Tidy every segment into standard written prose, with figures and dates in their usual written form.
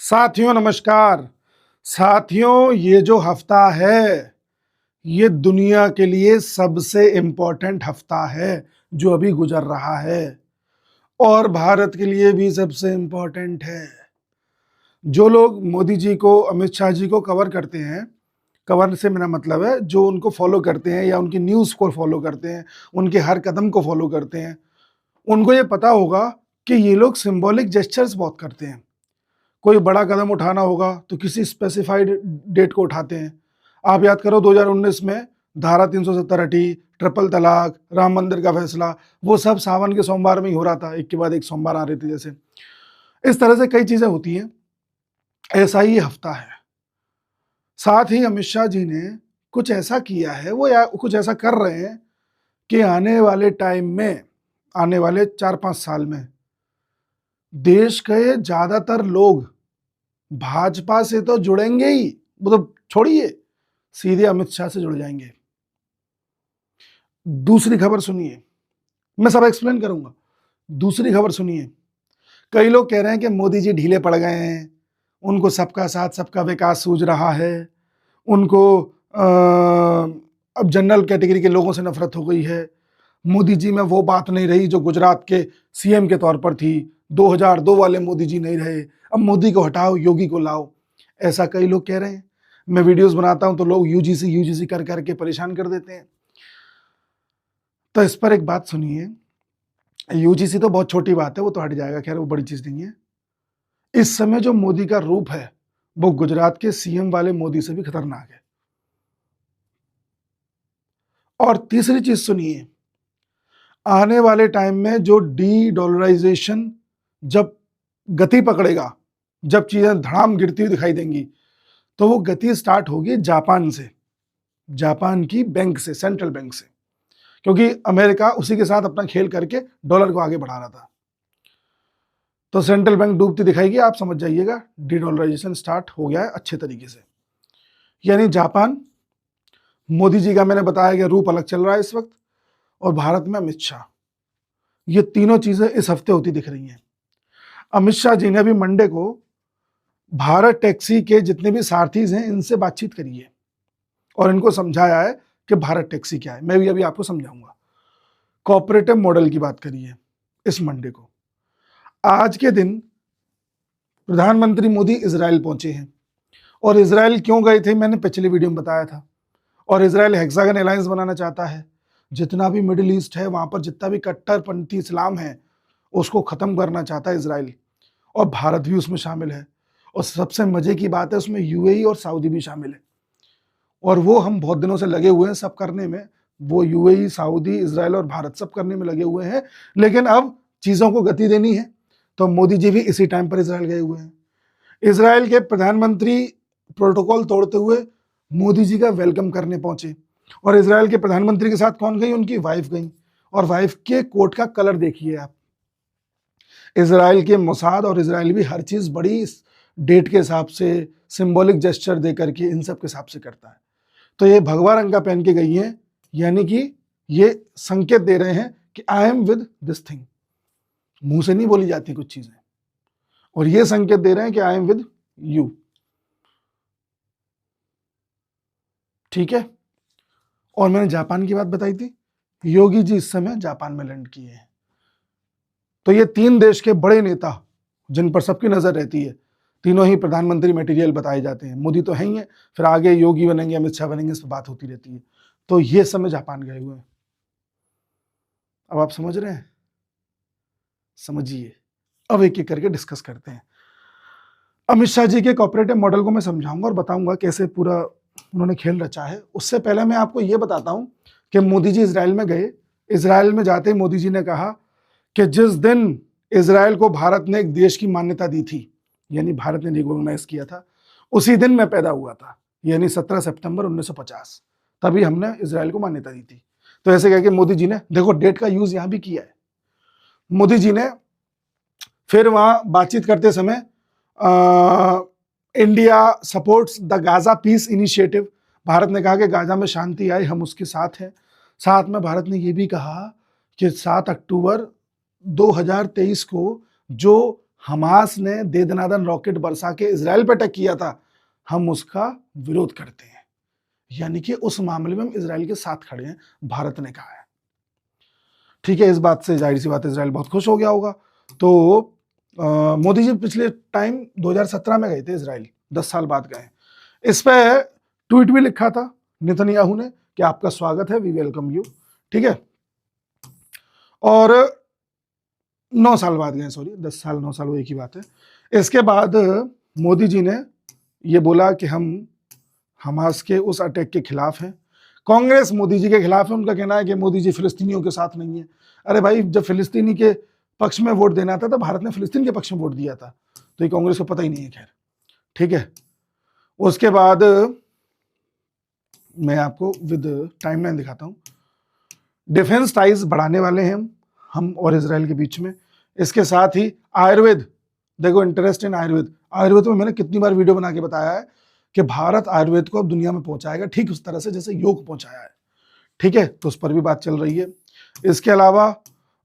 साथियों नमस्कार। साथियों, ये जो हफ्ता है ये दुनिया के लिए सबसे इम्पोर्टेंट हफ्ता है जो अभी गुजर रहा है, और भारत के लिए भी सबसे इम्पोर्टेंट है। जो लोग मोदी जी को, अमित शाह जी को कवर करते हैं, कवर से मेरा मतलब है जो उनको फॉलो करते हैं या उनकी न्यूज़ को फॉलो करते हैं, उनके हर कदम को फॉलो करते हैं, उनको ये पता होगा कि ये लोग सिंबॉलिक जेस्चर्स बहुत करते हैं। कोई बड़ा कदम उठाना होगा तो किसी स्पेसिफाइड डेट को उठाते हैं। आप याद करो 2019 में धारा 370 हटी, ट्रिपल तलाक, राम मंदिर का फैसला, वो सब सावन के सोमवार में ही हो रहा था, एक के बाद एक सोमवार आ रहे थे। जैसे इस तरह से कई चीजें होती हैं, ऐसा ही हफ्ता है। साथ ही अमित शाह जी ने कुछ ऐसा किया है, वो या कुछ ऐसा कर रहे हैं कि आने वाले टाइम में, आने वाले 4-5 साल में देश के ज्यादातर लोग भाजपा से तो जुड़ेंगे ही, मतलब छोड़िए, सीधे अमित शाह से जुड़ जाएंगे। दूसरी खबर सुनिए, मैं सब एक्सप्लेन करूंगा। दूसरी खबर सुनिए, कई लोग कह रहे हैं कि मोदी जी ढीले पड़ गए हैं, उनको सबका साथ सबका विकास सूझ रहा है, उनको अब जनरल कैटेगरी के लोगों से नफरत हो गई है, मोदी जी में वो बात नहीं रही जो गुजरात के सीएम के तौर पर थी, 2002 वाले मोदी जी नहीं रहे, अब मोदी को हटाओ, योगी को लाओ। ऐसा कई लोग कह रहे हैं। मैं वीडियोस बनाता हूं तो लोग यूजीसी कर करके परेशान कर देते हैं। तो इस पर एक बात सुनिए, यूजीसी तो बहुत छोटी बात है, वो तो हट जाएगा, खैर वो बड़ी चीज नहीं है। इस समय जो मोदी का रूप है वो गुजरात के सीएम वाले मोदी से भी खतरनाक है। और तीसरी चीज सुनिए, आने वाले टाइम में जो डी डॉलराइजेशन जब गति पकड़ेगा, जब चीजें धड़ाम गिरती हुई दिखाई देंगी, तो वो गति स्टार्ट होगी जापान से, जापान की बैंक से, सेंट्रल बैंक से, क्योंकि अमेरिका उसी के साथ अपना खेल करके डॉलर को आगे बढ़ा रहा था। तो सेंट्रल बैंक डूबती दिखाएगी, आप समझ जाइएगा डी डॉलराइजेशन स्टार्ट हो गया है अच्छे तरीके से। यानी जापान, मोदी जी का मैंने बताया कि रूप अलग चल रहा है इस वक्त, और भारत में अमित शाह, ये तीनों चीजें इस हफ्ते होती दिख रही हैं। अमित शाह जी ने अभी मंडे को भारत टैक्सी के जितने भी सारथीज हैं इनसे बातचीत करी है और इनको समझाया है कि भारत टैक्सी क्या है। मैं भी अभी आपको समझाऊंगा। कोऑपरेटिव मॉडल की बात करी है इस मंडे को। आज के दिन प्रधानमंत्री मोदी इजराइल पहुंचे हैं, और इजराइल क्यों गए थे मैंने पिछले वीडियो में बताया था। और इजराइल हेक्सागन अलायंस बनाना चाहता है, जितना भी मिडिल ईस्ट है वहां पर जितना भी कट्टरपंथी इस्लाम है उसको खत्म करना चाहता है इजराइल, और भारत भी उसमें शामिल है। और सबसे मजे की बात है उसमें यूएई और सऊदी भी शामिल है, और वो हम बहुत दिनों से लगे हुए हैं सब करने में। वो यूएई, सऊदी, इजराइल और भारत सब करने में लगे हुए हैं, लेकिन अब चीजों को गति देनी है, तो मोदी जी भी इसी टाइम पर इजराइल गए हुए हैं। इजराइल के प्रधानमंत्री प्रोटोकॉल तोड़ते हुए मोदी जी का वेलकम करने पहुंचे, और इजराइल के प्रधानमंत्री के साथ कौन गई? उनकी वाइफ गई। और वाइफ के कोट का कलर देखिए आप। इजराइल के मोसाद और इजराइल भी हर चीज बड़ी डेट के हिसाब से, सिंबॉलिक जेस्चर दे करके इन सब के हिसाब से करता है। तो ये भगवा रंग का पहन के गई है, यानी कि ये संकेत दे रहे हैं कि I am with this thing. मुंह से नहीं बोली जाती कुछ चीजें, और ये संकेत दे रहे हैं कि आई एम विद यू। ठीक है। और मैंने जापान की बात बताई थी, योगी जी इस समय जापान में लैंड किए हैं। तो ये तीन देश के बड़े नेता जिन पर सबकी नजर रहती है, तीनों ही प्रधानमंत्री मटेरियल बताए जाते हैं। मोदी तो है ही है, फिर आगे योगी बनेंगे, अमित शाह बनेंगे, इस पर बात होती रहती है। तो ये समय जापान गए हुए हैं। अब आप समझ रहे हैं? समझिए। अब एक एक करके डिस्कस करते हैं। अमित शाह जी के कोऑपरेटिव मॉडल को मैं समझाऊंगा और बताऊंगा कैसे पूरा उन्होंने खेल रचा है। उससे पहले मैं आपको ये बताता हूं कि मोदी जी इजराइल में गए। इजराइल में जाते ही मोदी जी ने कहा कि जिस दिन इजराइल को भारत ने एक देश की मान्यता दी थी, यानी भारत ने रिकॉग्नाइज किया था, उसी दिन मैं पैदा हुआ था, यानी 17 सितंबर 1950, तभी हमने इजराइल को मान्यता दी थी। तो ऐसे कह के मोदी जी ने, देखो डेट का यूज यहां भी किया है। मोदी जी ने फिर वहां बातचीत करते समय India supports the Gaza piece initiative, Bharat ने कहा कि गाजा में शांति आए, हम उसके साथ हैं। साथ में भारत ने यह भी कहा कि 7 अक्टूबर 2023 को जो हमास ने दे दनादन रॉकेट बरसा के इजराइल पर अटैक किया था, हम उसका विरोध करते हैं। यानी कि उस मामले में हम इजराइल के साथ खड़े हैं, भारत ने कहा है। ठीक है, इस बात से जाहिर सी बात है इजराइल बहुत खुश हो गया होगा। तो मोदी जी पिछले टाइम 2017 में गए थे इजराइल, 10 साल बाद गए। इस पे ट्वीट भी लिखा था नेतन्याहू ने कि आपका स्वागत है, वी वेलकम यू। ठीक है, और 9 साल बाद गए, सॉरी 10 साल 9 साल वो एक ही बात है। इसके बाद मोदी जी ने ये बोला कि हम हमास के उस अटैक के खिलाफ हैं। कांग्रेस मोदी जी के खिलाफ है, उनका कहना है कि मोदी जी फिलिस्तीनियों के साथ नहीं है। अरे भाई, जब फिलिस्तीनी के पक्ष में वोट देना था तो भारत ने फिलिस्तीन के पक्ष में वोट दिया था, तो ये कांग्रेस को पता ही नहीं है। खैर ठीक है, उसके बाद मैं आपको विद टाइमलाइन दिखाता हूं। डिफेंस टाइज बढ़ाने वाले हैं हम और इजराइल के बीच में। इसके साथ ही आयुर्वेद, देखो इंटरेस्ट इन आयुर्वेद। आयुर्वेद में मैंने कितनी बार वीडियो बना के बताया है कि भारत आयुर्वेद को अब दुनिया में पहुंचाएगा, ठीक उस तरह से जैसे योग पहुंचाया है। ठीक है, तो उस पर भी बात चल रही है। इसके अलावा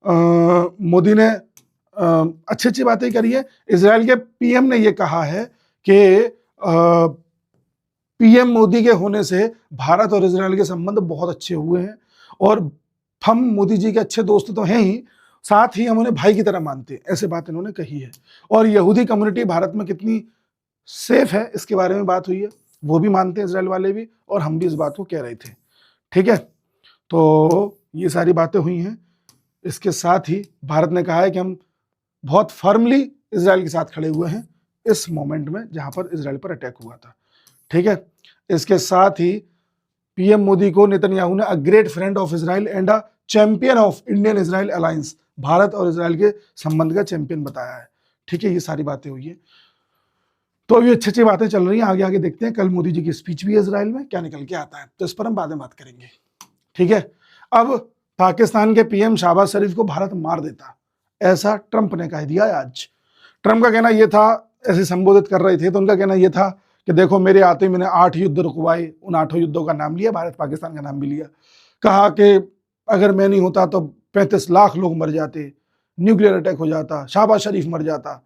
मोदी ने अच्छी अच्छी बातें करी है। इजराइल के पीएम ने यह कहा है कि पीएम मोदी के होने से भारत और इजराइल के संबंध बहुत अच्छे हुए हैं, और हम मोदी जी के अच्छे दोस्त तो हैं ही, साथ ही हम उन्हें भाई की तरह मानते हैं, ऐसे बात इन्होंने कही है। और यहूदी कम्युनिटी भारत में कितनी सेफ है इसके बारे में बात हुई है, वो भी मानते हैं इजराइल वाले भी, और हम भी इस बात को कह रहे थे। ठीक है, तो ये सारी बातें हुई हैं। इसके साथ ही भारत ने कहा है कि हम बहुत फर्मली इजराइल के साथ खड़े हुए हैं इस मोमेंट में जहां पर इजराइल पर अटैक हुआ था। ठीक है, इसके साथ ही पीएम मोदी को नेतन्याहू ने a great friend of Israel and a champion of Indian Israel alliance, Bharat और इजराइल के संबंध का चैंपियन बताया है। ठीक है, ये सारी बातें हुई है। तो अभी अच्छी अच्छी बातें चल रही हैं, आगे आगे देखते हैं। कल मोदी जी की स्पीच भी है इजराइल में, क्या निकल के आता है, तो इस पर हम बाद में बात करेंगे। ठीक है, अब पाकिस्तान के पीएम शहबाज शरीफ को भारत मार देता, ऐसा ट्रंप ने कह दिया आज। ट्रंप का कहना यह था, ऐसे संबोधित कर रहे थे तो उनका कहना यह था कि देखो मेरे आते ही मैंने 8 युद्ध रुकवाए, उन 8 युद्धों का नाम लिया, भारत पाकिस्तान का नाम भी लिया। कहा कि अगर मैं नहीं होता तो 35 लाख लोग मर जाते, न्यूक्लियर अटैक हो जाता, शहबाज शरीफ मर जाता,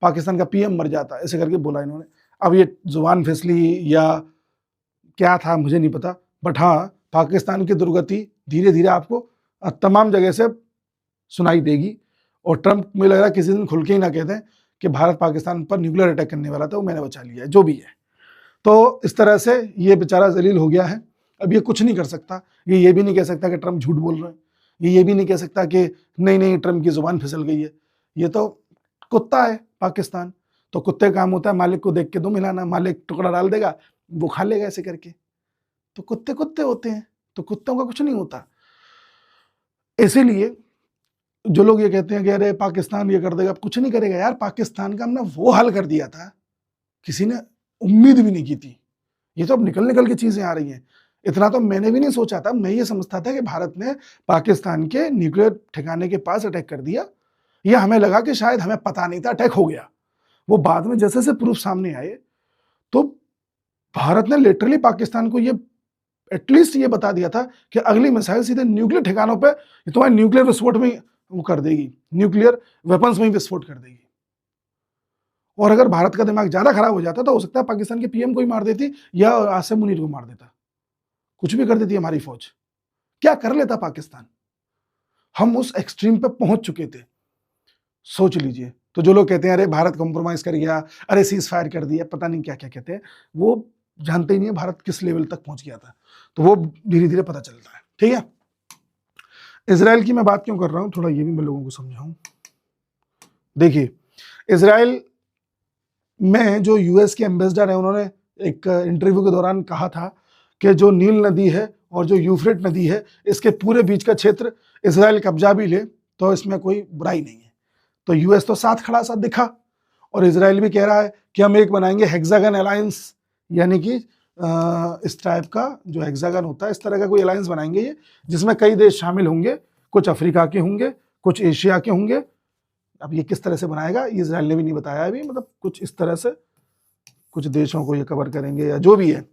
पाकिस्तान का पीएम मर जाता, ऐसे करके बोला इन्होंने। अब ये जुबान फिसली या क्या था मुझे नहीं पता, बट हाँ, पाकिस्तान की दुर्गति धीरे धीरे आपको तमाम जगह से सुनाई देगी। और ट्रंप मुझे लग रहा है किसी दिन खुल के ही ना कहते हैं कि भारत पाकिस्तान पर न्यूक्लियर अटैक करने वाला था, वो मैंने बचा लिया है, जो भी है। तो इस तरह से ये बेचारा जलील हो गया है। अब ये कुछ नहीं कर सकता, ये भी नहीं कह सकता कि ट्रंप झूठ बोल रहे हैं, ये भी नहीं कह सकता कि नहीं नहीं ट्रंप की जुबान फिसल गई है। ये तो कुत्ता है पाकिस्तान, तो कुत्ते का काम होता है मालिक को देख के दो मिलाना, मालिक टुकड़ा डाल देगा वो खा लेगा ऐसे करके। तो कुत्ते कुत्ते होते हैं, तो कुत्तों का कुछ नहीं होता। इसीलिए जो लोग ये कहते हैं कि अरे पाकिस्तान ये कर देगा, कुछ नहीं करेगा यार। पाकिस्तान का हमने वो हाल कर दिया था, किसी ने उम्मीद भी नहीं की थी। ये तो अब निकल निकल के चीजें आ रही हैं। इतना तो मैंने भी नहीं सोचा था। मैं ये समझता था कि भारत ने पाकिस्तान के न्यूक्लियर ठिकाने के पास अटैक कर दिया, या हमें लगा कि शायद हमें पता नहीं था अटैक हो गया। वो बाद में जैसे से प्रूफ सामने आए तो भारत ने लिटरली पाकिस्तान को ये एटलीस्ट ये बता दिया था कि अगली मिसाइल सीधे न्यूक्लियर ठिकानों पे तुम्हारे न्यूक्लियर विस्फोट में वो कर देगी, न्यूक्लियर वेपन्स में ही विस्फोट कर देगी। और अगर भारत का दिमाग ज्यादा खराब हो जाता तो हो सकता है पाकिस्तान के पीएम को ही मार देती या आसिम मुनीर को मार देता, कुछ भी कर देती हमारी फौज। क्या कर लेता पाकिस्तान, हम उस एक्सट्रीम पे पहुंच चुके थे, सोच लीजिए। तो जो लोग कहते हैं अरे भारत कॉम्प्रोमाइज कर गया, अरे सीज फायर कर दिया, पता नहीं क्या क्या कहते हैं, वो जानते ही नहीं है भारत किस लेवल तक पहुंच गया था। तो वो धीरे धीरे पता चलता है। ठीक है, इजराइल की मैं बात क्यों कर रहा हूं, थोड़ा ये भी मैं लोगों को समझाऊं। देखिए, इजराइल में जो यूएस के एम्बेसडर है, उन्होंने एक इंटरव्यू के दौरान कहा था कि जो नील नदी है और जो यूफ्रेट नदी है, इसके पूरे बीच का क्षेत्र इजराइल कब्जा भी ले तो इसमें कोई बुराई नहीं है। तो यूएस तो साथ खड़ा सा दिखा, और इजराइल भी कह रहा है कि हम एक बनाएंगे हेक्सागन अलायंस, यानी कि इस टाइप का जो हेक्सागन होता है, इस तरह का कोई अलायंस बनाएंगे ये, जिसमें कई देश शामिल होंगे, कुछ अफ्रीका के होंगे, कुछ एशिया के होंगे। अब ये किस तरह से बनाएगा ये इजराइल ने भी नहीं बताया अभी, मतलब कुछ इस तरह से कुछ देशों को ये कवर करेंगे या जो भी है।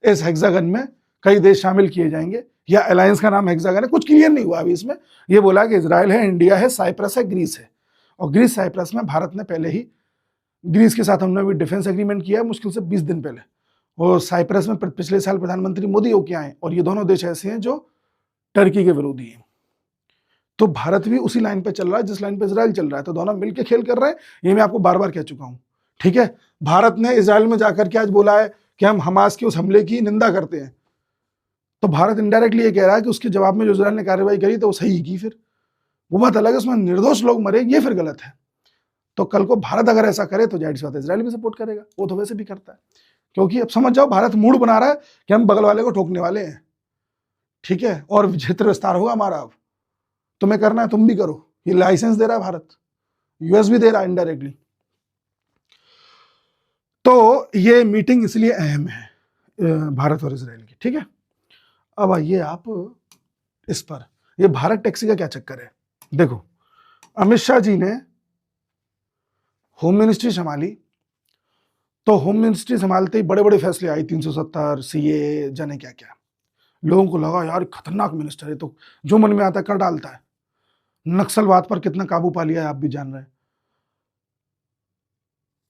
इस हेक्सागन में कई देश शामिल किए जाएंगे, या अलायंस का नाम हेक्सागन है, कुछ क्लियर नहीं हुआ अभी इसमें। ये बोला कि इजराइल है, इंडिया है, साइप्रस है, ग्रीस है, और ग्रीस साइप्रस में भारत ने पहले ही, ग्रीस के साथ हमने भी डिफेंस एग्रीमेंट किया है मुश्किल से 20 दिन पहले, और साइप्रस में पिछले साल प्रधानमंत्री मोदी होके आए, और ये दोनों देश ऐसे हैं जो टर्की के विरोधी हैं। तो भारत भी उसी लाइन पे चल रहा है जिस लाइन पे इजराइल चल रहा है, तो दोनों मिलकर खेल कर रहे हैं। ये मैं आपको बार बार कह चुका हूं, ठीक है। भारत ने इजराइल में जाकर के आज बोला है कि हम हमास के उस हमले की निंदा करते हैं, तो भारत इनडायरेक्टली ये कह रहा है कि उसके जवाब में जो इजराइल ने कार्रवाई करी तो वो सही की, फिर वो बात अलग है, उसमें निर्दोष लोग मरे, ये फिर गलत है। तो कल को भारत अगर ऐसा करे तो जाहिर सी बात है इजराइल भी सपोर्ट करेगा, वो तो वैसे भी करता है। क्योंकि अब समझ जाओ, भारत मूड बना रहा है कि हम बगल वाले को ठोकने वाले हैं, ठीक है, और क्षेत्र विस्तार होगा हमारा। अब तुम्हें करना है तुम भी करो, ये लाइसेंस दे रहा है भारत, यूएस भी दे रहा है इनडायरेक्टली। तो ये मीटिंग इसलिए अहम है भारत और इजराइल की, ठीक है। अब आइए आप इस पर, ये भारत टैक्सी का क्या चक्कर है। देखो, अमित शाह जी ने होम मिनिस्ट्री संभाली, तो होम मिनिस्ट्री संभालते ही बड़े बड़े फैसले आए, 370, सीए, जाने क्या क्या। लोगों को लगा यार खतरनाक मिनिस्टर है, तो जो मन में आता है कर डालता है। नक्सलवाद पर कितना काबू पा लिया है आप भी जान रहे हैं।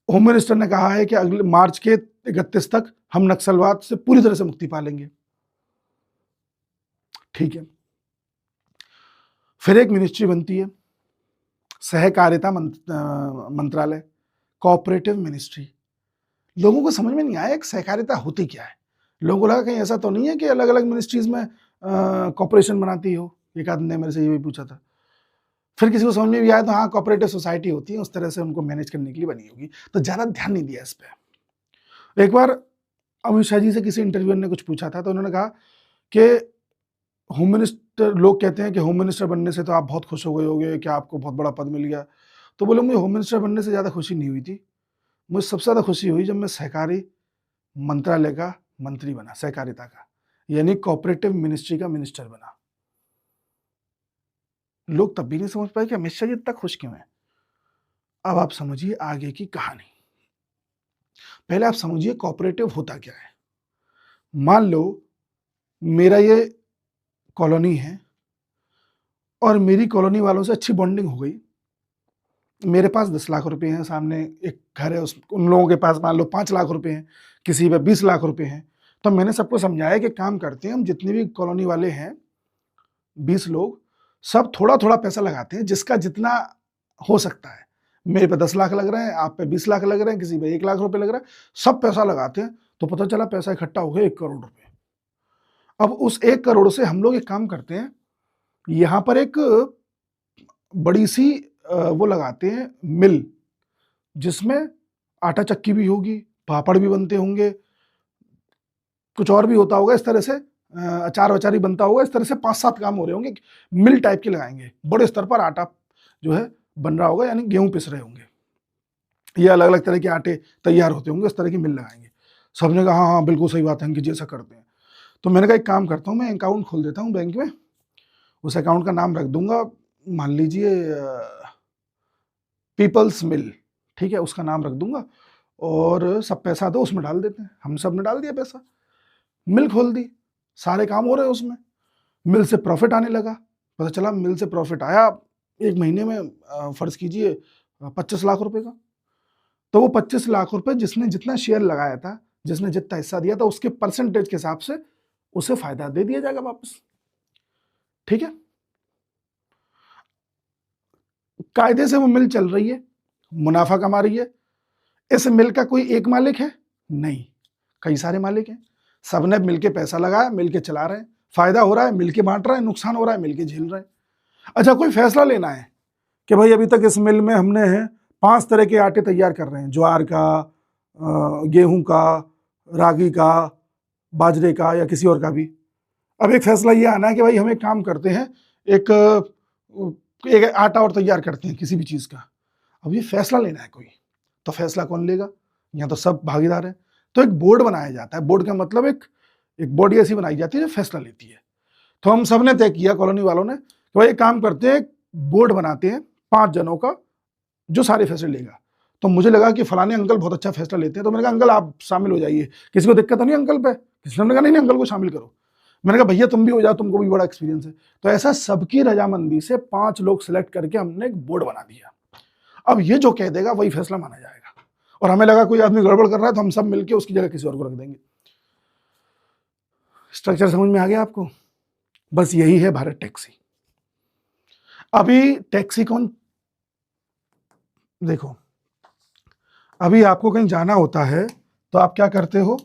होम मिनिस्टर ने कहा है कि अगले मार्च के 31 तक हम नक्सलवाद से पूरी तरह से मुक्ति पा लेंगे, ठीक है। फिर एक मिनिस्ट्री बनती है, सहकारिता मंत्रालय, कोऑपरेटिव मिनिस्ट्री। लोगों को समझ में नहीं आया एक सहकारिता होती क्या है। लोगों को लगा कहीं ऐसा तो नहीं है कि अलग अलग मिनिस्ट्रीज में कॉर्पोरेशन बनाती हो। एक आदमी ने मेरे से ये भी पूछा था। फिर किसी को समझ में भी आया तो हाँ, कोऑपरेटिव सोसाइटी होती है, उस तरह से उनको मैनेज करने के लिए बनी होगी, तो ज्यादा ध्यान नहीं दिया इस पर। एक बार अमित शाह जी से किसी इंटरव्यूअर ने कुछ पूछा था, तो उन्होंने कहा कि होम मिनिस्टर, लोग कहते हैं कि होम मिनिस्टर बनने से तो आप बहुत खुश हो गए होगे कि आपको बहुत बड़ा पद मिल गया। तो बोले मुझे होम मिनिस्टर बनने से ज्यादा खुशी नहीं हुई थी, मुझे सबसे ज्यादा खुशी हुई जब मैं सहकारी मंत्रालय का मंत्री बना, सहकारिता का, यानी कोऑपरेटिव मिनिस्ट्री का मिनिस्टर बना। लोग तब भी नहीं समझ पाए कि अमित शाह जी इतना खुश क्यों है। अब आप समझिए आगे की कहानी। पहले आप समझिए कोऑपरेटिव होता क्या है। मान लो मेरा ये कॉलोनी है और मेरी कॉलोनी वालों से अच्छी बॉन्डिंग हो गई। मेरे पास 10 लाख रुपए हैं, सामने एक घर है, उन लोगों के पास मान लो 5 लाख रुपए हैं, किसी पे 20 लाख रुपए हैं। तो मैंने सबको समझाया कि काम करते हैं, हम जितने भी कॉलोनी वाले हैं 20 लोग, सब थोड़ा थोड़ा पैसा लगाते हैं, जिसका जितना हो सकता है। मेरे पे 10 लाख लग रहे हैं, आप पे 20 लाख लग रहे हैं, किसी पे 1 लाख रुपए लग रहा है, सब पैसा लगाते हैं। तो पता चला पैसा इकट्ठा हो गया 1 करोड़ रुपए। अब उस 1 करोड़ से हम लोग एक काम करते हैं, यहां पर एक बड़ी सी वो लगाते हैं मिल, जिसमें आटा चक्की भी होगी, पापड़ भी बनते होंगे, कुछ और भी होता होगा, इस तरह से अचार वचार ही बनता होगा। इस तरह से 5-7 काम हो रहे होंगे, मिल टाइप के लगाएंगे, बड़े स्तर पर आटा जो है बन रहा होगा, यानी गेहूं पिस रहे होंगे, ये अलग अलग तरह के आटे तैयार होते होंगे, इस तरह की मिल लगाएंगे। सबने कहा हाँ हाँ बिल्कुल सही बात है कि जैसा करते हैं। तो मैंने कहा एक काम करता हूँ, मैं अकाउंट खोल देता हूँ बैंक में, उस अकाउंट का नाम रख दूंगा, मान लीजिए पीपल्स मिल, ठीक है, उसका नाम रख दूंगा, और सब पैसा दो उसमें डाल देते हैं। हम सब ने डाल दिया पैसा, मिल खोल दी, सारे काम हो रहे हैं उसमें। मिल से प्रॉफिट आने लगा, पता चला मिल से प्रॉफिट आया 1 महीने में फर्ज कीजिए 25 लाख रुपए का। तो वो 25 लाख रुपए जिसने जितना शेयर लगाया था, जिसने जितना हिस्सा दिया था, उसके परसेंटेज के हिसाब से उसे फायदा दे दिया जाएगा वापस, ठीक है। कायदे से वो मिल चल रही है, मुनाफा कमा रही है। इस मिल का कोई एक मालिक है नहीं, कई सारे मालिक हैं, सबने मिलके पैसा लगाया, मिलके चला रहे हैं, फायदा हो रहा है मिलके बांट रहा है, नुकसान हो रहा है मिलके झेल रहे हैं। अच्छा, कोई फैसला लेना है कि भाई अभी तक इस मिल में हमने 5 तरह के आटे तैयार कर रहे हैं, ज्वार का, गेहूं का, रागी का, बाजरे का, या किसी और का भी। अब एक फैसला ये आना है कि भाई हम एक काम करते हैं, एक आटा और तैयार करते हैं किसी भी चीज का। अब ये फैसला लेना है कोई, तो फैसला कौन लेगा? यहाँ तो सब भागीदार है। तो एक बोर्ड बनाया जाता है। बोर्ड का मतलब एक बॉडी ऐसी बनाई जाती है जो फैसला लेती है। तो हम सब ने तय किया, कॉलोनी वालों ने, कि भाई एक काम करते हैं, बोर्ड बनाते हैं 5 जनों का जो सारे फैसले लेगा। तो मुझे लगा कि फलाने अंकल बहुत अच्छा फैसला लेते हैं, तो मैंने कहा अंकल आप शामिल हो जाइए, किसी को दिक्कत तो नहीं अंकल पे? किसी ने कहा नहीं अंकल को शामिल करो। मैंने कहा भैया तुम भी हो जाओ, तुमको भी बड़ा एक्सपीरियंस है। तो ऐसा सबकी रजामंदी से 5 लोग सिलेक्ट करके हमने एक बोर्ड बना दिया। अब ये जो कह देगा वही फैसला माना जाएगा, और हमें लगा कोई आदमी गड़बड़ कर रहा है तो हम सब मिलके उसकी जगह किसी और को रख देंगे। स्ट्रक्चर समझ में आ गया आपको? बस यही है भारत टैक्सी। अभी टैक्सी कौन, देखो अभी आपको कहीं जाना होता है तो आप क्या करते हो,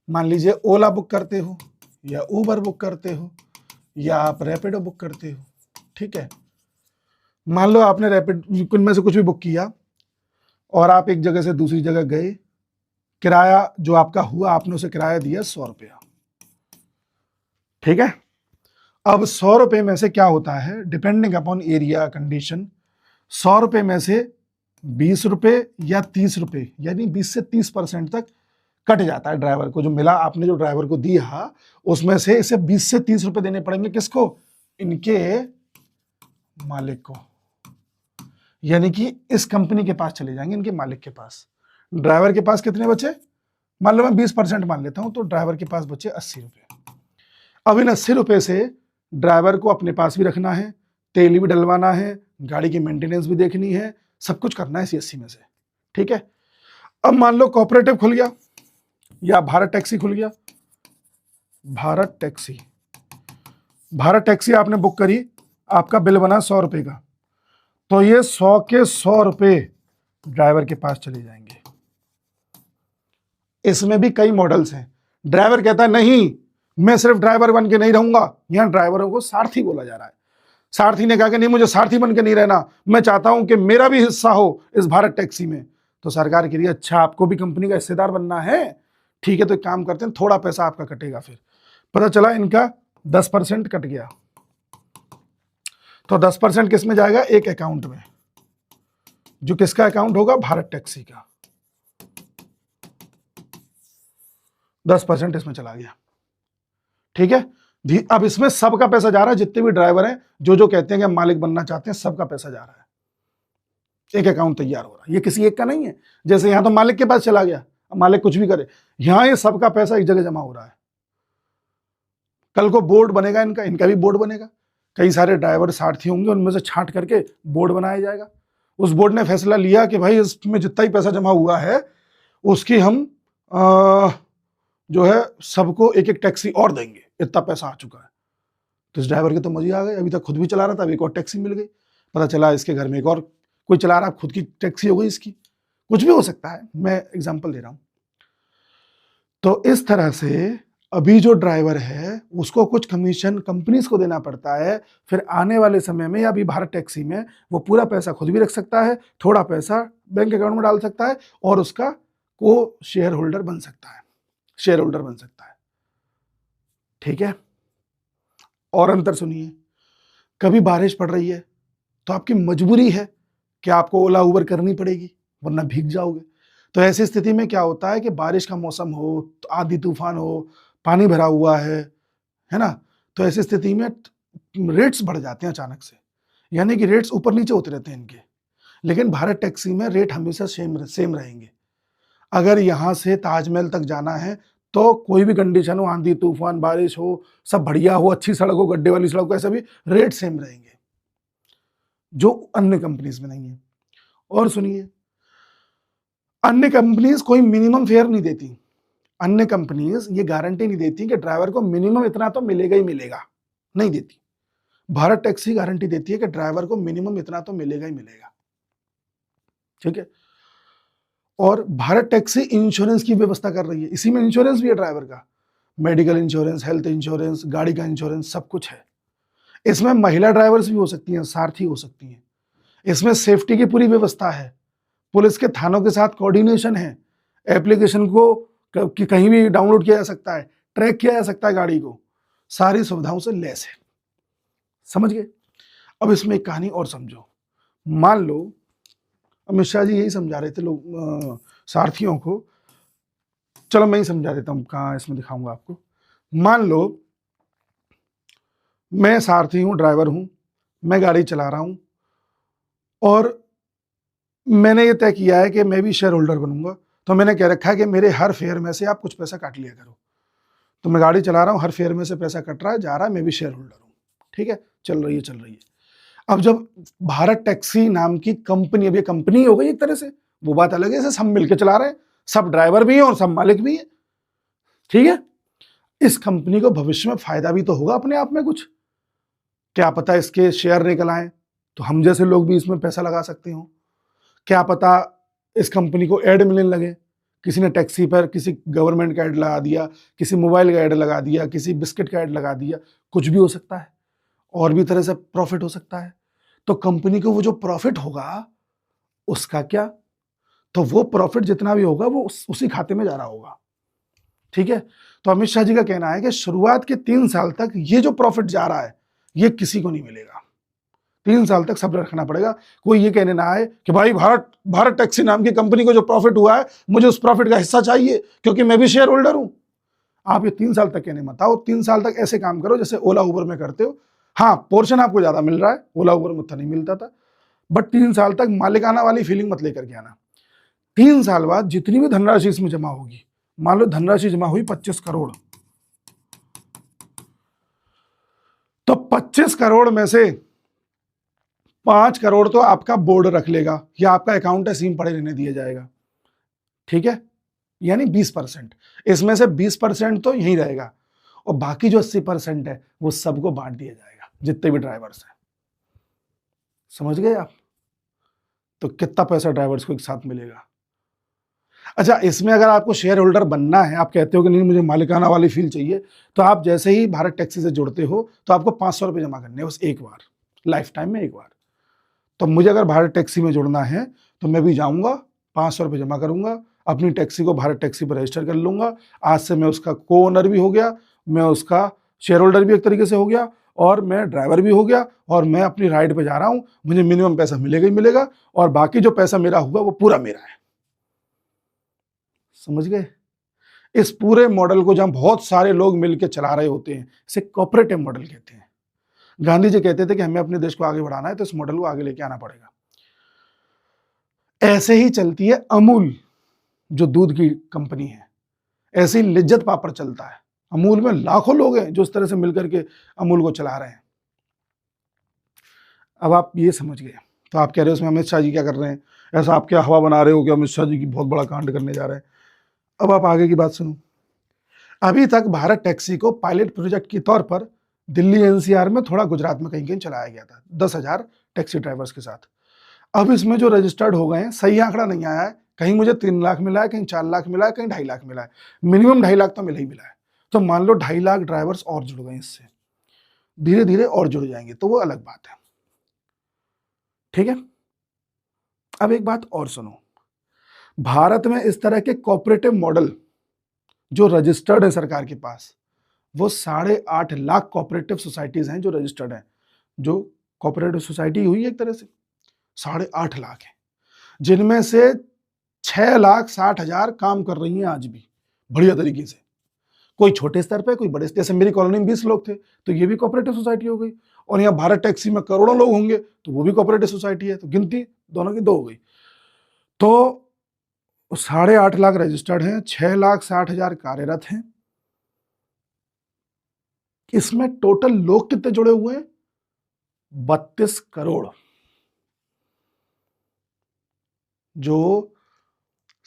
मान लीजिए ओला बुक करते हो या उबर बुक करते हो या आप रैपिडो बुक करते हो, ठीक है। मान लो आपने रैपिड में से कुछ भी बुक किया और आप एक जगह से दूसरी जगह गए, किराया जो आपका हुआ आपने उसे किराया दिया 100 रुपया, ठीक है। अब 100 रुपये में से क्या होता है, डिपेंडिंग अपॉन एरिया कंडीशन, 100 रुपये में से 20 रुपये या 30 रुपये यानी 20 से 30% तक कट जाता है ड्राइवर को। जो मिला आपने जो ड्राइवर को दिया उसमें से इसे 20 से 30 रुपये देने पड़ेंगे, किसको, इनके मालिक को, यानी कि इस कंपनी के पास चले जाएंगे, इनके मालिक के पास। ड्राइवर के पास कितने बचे, मान लो मैं 20% मान लेता हूं, तो ड्राइवर के पास बचे 80 रुपये। अब इन 80 रुपये से ड्राइवर को अपने पास भी रखना है, तेल भी डलवाना है, गाड़ी की मेंटेनेंस भी देखनी है, सब कुछ करना है इसी 80 में से, ठीक है। अब मान लो कोऑपरेटिव खुल गया या भारत टैक्सी खुल गया, भारत टैक्सी, भारत टैक्सी आपने बुक करी, आपका बिल बना 100 रुपये का, तो ये 100 के 100 रुपये ड्राइवर के पास चले जाएंगे। इसमें भी कई मॉडल्स हैं। ड्राइवर कहता है नहीं मैं सिर्फ ड्राइवर बन के नहीं रहूंगा, यहां ड्राइवरों को सारथी बोला जा रहा है। सारथी ने कहा कि नहीं मुझे सारथी बन के नहीं रहना, मैं चाहता हूं कि मेरा भी हिस्सा हो इस भारत टैक्सी में। तो सरकार कह रही है अच्छा आपको भी कंपनी का हिस्सेदार बनना है, ठीक है, तो एक काम करते हैं थोड़ा पैसा आपका कटेगा। फिर पता चला इनका 10% कट गया, तो 10% किस में जाएगा, एक अकाउंट में, जो किसका अकाउंट होगा, भारत टैक्सी का। 10% इसमें चला गया, ठीक है। अब इसमें सबका पैसा जा रहा है, जितने भी ड्राइवर हैं जो कहते हैं कि हम मालिक बनना चाहते हैं, सबका पैसा जा रहा है, एक अकाउंट तैयार हो रहा है। ये किसी एक का नहीं है, जैसे यहां तो मालिक के पास चला गया, मालिक कुछ भी करे, यहां ये सबका पैसा एक जगह जमा हो रहा है। कल को बोर्ड बनेगा इनका, इनका भी बोर्ड बनेगा, कई सारे ड्राइवर सारथी होंगे, उनमें से छांट करके बोर्ड बनाया जाएगा। उस बोर्ड ने फैसला लिया कि भाई इसमें जितना ही पैसा जमा हुआ है उसकी हम जो है सबको एक एक टैक्सी और देंगे, इतना पैसा आ चुका है। तो इस ड्राइवर के तो मजे आ गए, अभी तक खुद भी चला रहा था, अब एक और टैक्सी मिल गई, पता चला इसके घर में एक और कोई चला रहा, खुद की टैक्सी हो गई इसकी। कुछ भी हो सकता है, मैं एग्जांपल दे रहा हूं। तो इस तरह से अभी जो ड्राइवर है उसको कुछ कमीशन कंपनीज को देना पड़ता है, फिर आने वाले समय में या अभी भारत टैक्सी में वो पूरा पैसा खुद भी रख सकता है, थोड़ा पैसा बैंक अकाउंट में डाल सकता है और उसका को शेयर होल्डर बन सकता है, शेयर होल्डर बन सकता है, ठीक है। और अंतर सुनिए, कभी बारिश पड़ रही है तो आपकी मजबूरी है कि आपको ओला उबर करनी पड़ेगी वरना भीग जाओगे। तो ऐसी स्थिति में क्या होता है कि बारिश का मौसम हो, तो आंधी तूफान हो, पानी भरा हुआ है ना, तो ऐसी स्थिति में रेट्स बढ़ जाते हैं अचानक से, यानी कि रेट्स ऊपर नीचे होते रहते हैं इनके। लेकिन भारत टैक्सी में रेट हमेशा सेम रहेंगे। अगर यहाँ से ताजमहल तक जाना है तो कोई भी कंडीशन हो, आंधी तूफान बारिश हो, सब बढ़िया हो, अच्छी सड़क हो, गड्ढे वाली सड़क हो, ऐसा भी रेट सेम रहेंगे, जो अन्य कंपनीज में नहीं है। और सुनिए, अन्य कंपनीज कोई मिनिमम फेयर नहीं देती, अन्य कंपनीज ये गारंटी नहीं देती कि ड्राइवर को मिनिमम इतना तो मिलेगा ही मिलेगा, नहीं देती। भारत टैक्सी गारंटी देती है कि ड्राइवर को मिनिमम इतना तो मिलेगा ही मिलेगा, ठीक है। और भारत टैक्सी इंश्योरेंस की व्यवस्था कर रही है, इसी में इंश्योरेंस भी है ड्राइवर का, मेडिकल इंश्योरेंस, हेल्थ इंश्योरेंस, गाड़ी का इंश्योरेंस, सब कुछ है। इसमें महिला ड्राइवर्स भी हो सकती हैं, सारथी हो सकती हैं। इसमें सेफ्टी की पूरी व्यवस्था है, पुलिस के थानों के साथ कोऑर्डिनेशन है, एप्लीकेशन को कहीं भी डाउनलोड किया जा सकता है, ट्रैक किया जा सकता है गाड़ी को, सारी सुविधाओं से लैस है, समझ गए। अब इसमें एक कहानी और समझो। मान लो अमित शाह जी यही समझा रहे थे लोग सारथियों को, चलो मैं ही समझा देता हूं, कहाँ इसमें दिखाऊंगा आपको। मान लो मैं सारथी हूं, ड्राइवर हूं, मैं गाड़ी चला रहा हूं और मैंने ये तय किया है कि मैं भी शेयर होल्डर बनूंगा। तो मैंने कह रखा है कि मेरे हर फेयर में से आप कुछ पैसा काट लिया करो। तो मैं गाड़ी चला रहा हूं, हर फेयर में से पैसा कट रहा है, जा रहा है, मैं भी शेयर होल्डर हूं, ठीक है, चल रही है। अब जब भारत टैक्सी नाम की कंपनी, अब ये कंपनी हो गई एक तरह से, वो बात अलग है, इसे सब मिलकर चला रहे हैं, सब ड्राइवर भी हैं और सब मालिक भी हैं, ठीक है। इस कंपनी को भविष्य में फायदा भी तो होगा अपने आप में कुछ, क्या पता इसके शेयर निकल आए तो हम जैसे लोग भी इसमें पैसा लगा सकते हो, क्या पता इस कंपनी को ऐड मिलने लगे, किसी ने टैक्सी पर किसी गवर्नमेंट का ऐड लगा दिया, किसी मोबाइल का ऐड लगा दिया, किसी बिस्किट का ऐड लगा दिया, कुछ भी हो सकता है, और भी तरह से प्रॉफिट हो सकता है। तो कंपनी को वो जो प्रॉफिट होगा उसका क्या, तो वो प्रॉफिट जितना भी होगा वो उसी खाते में जा रहा होगा, ठीक है। तो अमित शाह जी का कहना है कि शुरुआत के 3 साल तक ये जो प्रॉफिट जा रहा है ये किसी को नहीं मिलेगा, 3 साल तक सब्र रखना पड़ेगा। कोई ये कहने ना आए कि भाई भारत भारत टैक्सी नाम की कंपनी को जो प्रॉफिट हुआ है मुझे उस प्रॉफिट का हिस्सा चाहिए क्योंकि मैं भी शेयर होल्डर हूं। आप ये 3 साल तक कहने मत आओ, 3 साल तक ऐसे काम करो जैसे ओला उबर में करते हो। हाँ, पोर्शन आपको ज्यादा मिल रहा है, ओला उबर में उतना नहीं मिलता था, बट 3 साल तक मालिकाना वाली फीलिंग मत लेकर के आना। 3 साल बाद जितनी भी धनराशि इसमें जमा होगी, मान लो धनराशि जमा हुई 25 करोड़, तो 25 करोड़ में से 5 करोड़ तो आपका बोर्ड रख लेगा या आपका अकाउंट है सीम पड़े रहने दिया जाएगा, ठीक है, यानी 20%। इसमें से 20% तो यहीं रहेगा और बाकी जो 80% है वो सबको बांट दिया जाएगा जितने भी ड्राइवर्स हैं। समझ गए आप? तो कितना पैसा ड्राइवर्स को एक साथ मिलेगा। अच्छा, इसमें अगर आपको शेयर होल्डर बनना है, आप कहते हो कि नहीं मुझे मालिकाना वाली फील चाहिए, तो आप जैसे ही भारत टैक्सी से जुड़ते हो तो आपको 500 रुपये जमा करने हैं बस एक बार, लाइफ टाइम में एक बार। तो मुझे अगर भारत टैक्सी में जुड़ना है तो मैं भी जाऊंगा, 500 रुपये जमा करूंगा, अपनी टैक्सी को भारत टैक्सी पर रजिस्टर कर लूंगा। आज से मैं उसका को ओनर भी हो गया, मैं उसका शेयर होल्डर भी एक तरीके से हो गया और मैं ड्राइवर भी हो गया और मैं अपनी राइड पे जा रहा हूं, मुझे मिनिमम पैसा मिलेगा ही मिलेगा और बाकी जो पैसा मेरा होगा वो पूरा मेरा है। समझ गए? इस पूरे मॉडल को जहां बहुत सारे लोग मिलकर चला रहे होते हैं, इसे कोऑपरेटिव मॉडल कहते हैं। गांधी जी कहते थे कि हमें अपने देश को आगे बढ़ाना है तो इस मॉडल को आगे लेके आना पड़ेगा। ऐसे ही चलती है अमूल, जो दूध की कंपनी है, ऐसे ही लिज्जत पापड़ चलता है। अमूल में लाखों लोग हैं जो इस तरह से मिलकर के अमूल को चला रहे हैं। अब आप ये समझ गए, तो आप कह रहे हो उसमें अमित शाह जी क्या कर रहे हैं, ऐसा आप क्या हवा बना रहे हो कि अमित शाह जी की बहुत बड़ा कांड करने जा रहे हैं। अब आप आगे की बात सुनो। अभी तक भारत टैक्सी को पायलट प्रोजेक्ट के तौर पर दिल्ली एनसीआर में, थोड़ा गुजरात में कहीं कहीं चलाया गया था 10,000 टैक्सी ड्राइवर्स के साथ। अब इसमें जो रजिस्टर्ड हो गए हैं, सही आंकड़ा नहीं आया है, कहीं मुझे 3 लाख मिला है, कहीं 4 लाख मिला है, कहीं 2.5 लाख मिला है, मिनिमम 2.5 लाख तो मिला ही मिला है। तो मान लो 2.5 लाख ड्राइवर्स और जुड़ गए इससे, धीरे धीरे और जुड़ जाएंगे तो वो अलग बात है, ठीक है। अब एक बात और सुनो, भारत में इस तरह के कोऑपरेटिव मॉडल जो रजिस्टर्ड है सरकार के पास, वो 8.5 लाख कोऑपरेटिव सोसाइटीज हैं जो रजिस्टर्ड हैं, जो कोऑपरेटिव सोसाइटी हुई एक तरह से 8.5 लाख है, जिनमें से 6,60,000 काम कर रही हैं आज भी बढ़िया तरीके से। कोई छोटे स्तर पे, कोई बड़े, जैसे मेरी कॉलोनी में 20 लोग थे तो ये भी कोऑपरेटिव सोसाइटी हो गई, और यहाँ भारत टैक्सी में करोड़ों लोग होंगे तो वो भी कोऑपरेटिव सोसाइटी है, तो गिनती दोनों की 2 हो गई। तो 8.5 लाख रजिस्टर्ड हैं, 6,60,000 कार्यरत हैं। इसमें टोटल लोग कितने जुड़े हुए हैं? 32 करोड़। जो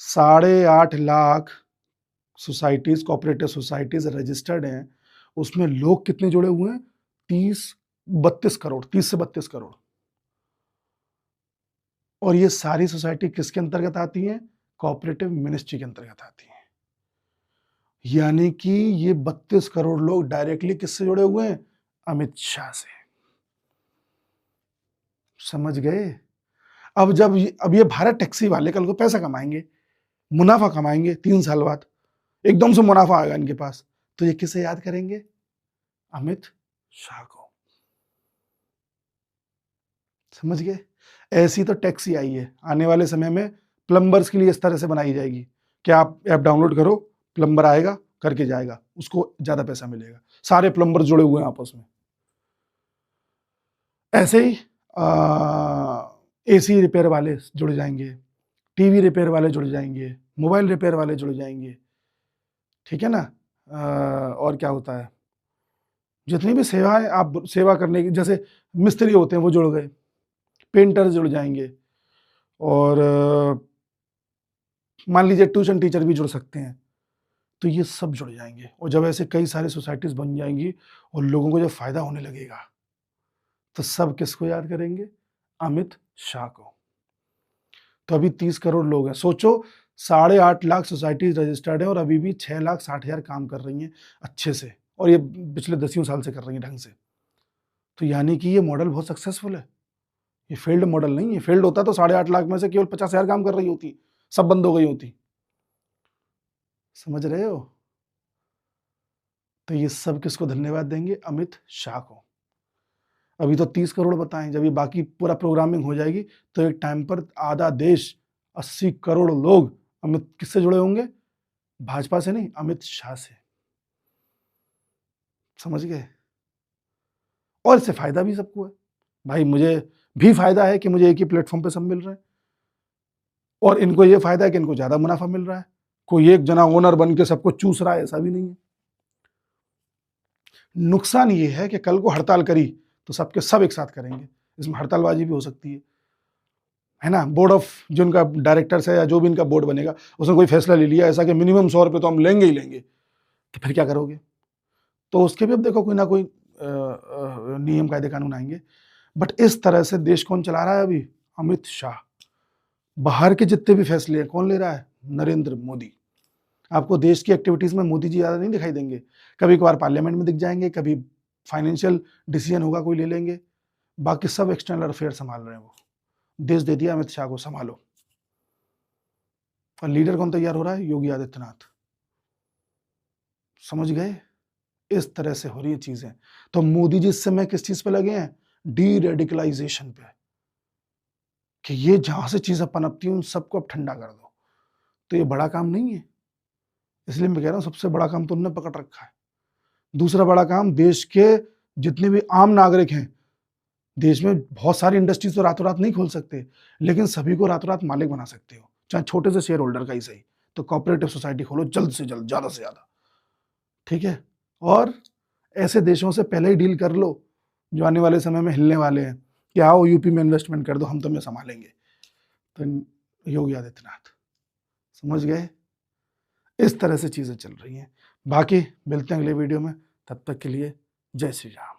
8.5 lakh societies, cooperative societies registered हैं, उसमें लोग कितने जुड़े हुए हैं? 32 करोड़, 30 से 32 करोड़। और ये सारी सोसाइटी किसके अंतर्गत आती है? कोऑपरेटिव मिनिस्ट्री के अंतर्गत आती है। यानी कि ये 32 करोड़ लोग डायरेक्टली किससे जुड़े हुए हैं? अमित शाह से। समझ गए? अब ये भारत टैक्सी वाले कल को पैसा कमाएंगे, मुनाफा कमाएंगे 3 साल बाद, एकदम से मुनाफा आएगा इनके पास, तो ये किसे याद करेंगे? अमित शाह को। समझ गए? ऐसी तो टैक्सी आई है, आने वाले समय में प्लम्बर्स के लिए इस तरह से बनाई जाएगी कि आप ऐप डाउनलोड करो, प्लम्बर आएगा करके जाएगा, उसको ज्यादा पैसा मिलेगा, सारे प्लम्बर जुड़े हुए हैं आपस में। ऐसे ही एसी रिपेयर वाले जुड़ जाएंगे, टीवी रिपेयर वाले जुड़ जाएंगे, मोबाइल रिपेयर वाले जुड़ जाएंगे, ठीक है ना। और क्या होता है, जितनी भी सेवाएं आप सेवा करने की, जैसे मिस्त्री होते हैं वो जुड़ गए, पेंटर जुड़ जाएंगे, और मान लीजिए ट्यूशन टीचर भी जुड़ सकते हैं, तो ये सब जुड़ जाएंगे। और जब ऐसे कई सारी सोसाइटीज बन जाएंगी और लोगों को जब फायदा होने लगेगा, तो सब किसको याद करेंगे? अमित शाह को। तो अभी 30 करोड़ लोग हैं, सोचो 8.5 लाख सोसाइटीज रजिस्टर्ड है और अभी भी 6,60,000 काम कर रही हैं अच्छे से, और ये पिछले 10 साल से कर रही हैं ढंग से। तो यानी कि ये मॉडल बहुत सक्सेसफुल है, ये फेल्ड मॉडल नहीं है। फेल्ड होता तो 8.5 लाख में से केवल 50,000 काम कर रही होती, सब बंद हो गई होती। समझ रहे हो? तो ये सब किसको धन्यवाद देंगे? अमित शाह को। अभी तो 30 करोड़ बताएं, जब ये बाकी पूरा प्रोग्रामिंग हो जाएगी तो एक टाइम पर आधा देश, 80 करोड़ लोग अमित किससे जुड़े होंगे? भाजपा से नहीं, अमित शाह से। समझ गए? और इससे फायदा भी सबको है भाई। मुझे भी फायदा है कि मुझे एक ही प्लेटफॉर्म पे सब मिल रहा है, और इनको ये फायदा है कि इनको ज्यादा मुनाफा मिल रहा है। कोई एक जना ओनर बन के सबको चूस रहा है, ऐसा भी नहीं है। नुकसान ये है कि कल को हड़ताल करी तो सबके सब एक साथ करेंगे, इसमें हड़तालबाजी भी हो सकती है ना। बोर्ड ऑफ जो इनका डायरेक्टर्स है या जो भी इनका बोर्ड बनेगा, उसने कोई फैसला ले लिया ऐसा कि मिनिमम 100 रुपये तो हम लेंगे ही लेंगे, तो फिर क्या करोगे? तो उसके भी अब देखो कोई ना कोई नियम कायदे कानून आएंगे। बट इस तरह से देश कौन चला रहा है अभी? अमित शाह। बाहर के जितने भी फैसले हैं कौन ले रहा है? नरेंद्र मोदी। आपको देश की एक्टिविटीज में मोदी जी ज्यादा नहीं दिखाई देंगे, कभी कभार पार्लियामेंट में दिख जाएंगे, कभी फाइनेंशियल डिसीजन होगा कोई ले लेंगे, बाकी सब एक्सटर्नल अफेयर संभाल रहे हैं वो। देश दे दिया अमित शाह को, संभालो। और लीडर कौन तैयार हो रहा है? योगी आदित्यनाथ। समझ गए? इस तरह से हो रही है चीजें। तो मोदी जी इस समय किस चीज पे लगे हैं? डी रेडिकलाइजेशन पे, कि ये जहां से चीजें पनपती हैं उन सबको अब ठंडा कर दो। तो ये बड़ा काम नहीं है, इसलिए मैं कह रहा हूं सबसे बड़ा काम तो उन्होंने पकड़ रखा है। दूसरा बड़ा काम, देश के जितने भी आम नागरिक हैं, देश में बहुत सारी इंडस्ट्रीज तो रातों रात नहीं खोल सकते, लेकिन सभी को रातों रात मालिक बना सकते हो, चाहे छोटे से शेयर होल्डर का ही सही। तो कोऑपरेटिव सोसाइटी खोलो जल्द से जल्द, ज्यादा से ज्यादा, ठीक है। और ऐसे देशों से पहले ही डील कर लो जो आने वाले समय में हिलने वाले हैं, कि आओ यूपी में इन्वेस्टमेंट कर दो, हम तुम्हें संभालेंगे। तो योगी आदित्यनाथ। समझ गए? इस तरह से चीजें चल रही हैं। बाकी मिलते हैं अगले वीडियो में, तब तक के लिए जय श्री राम।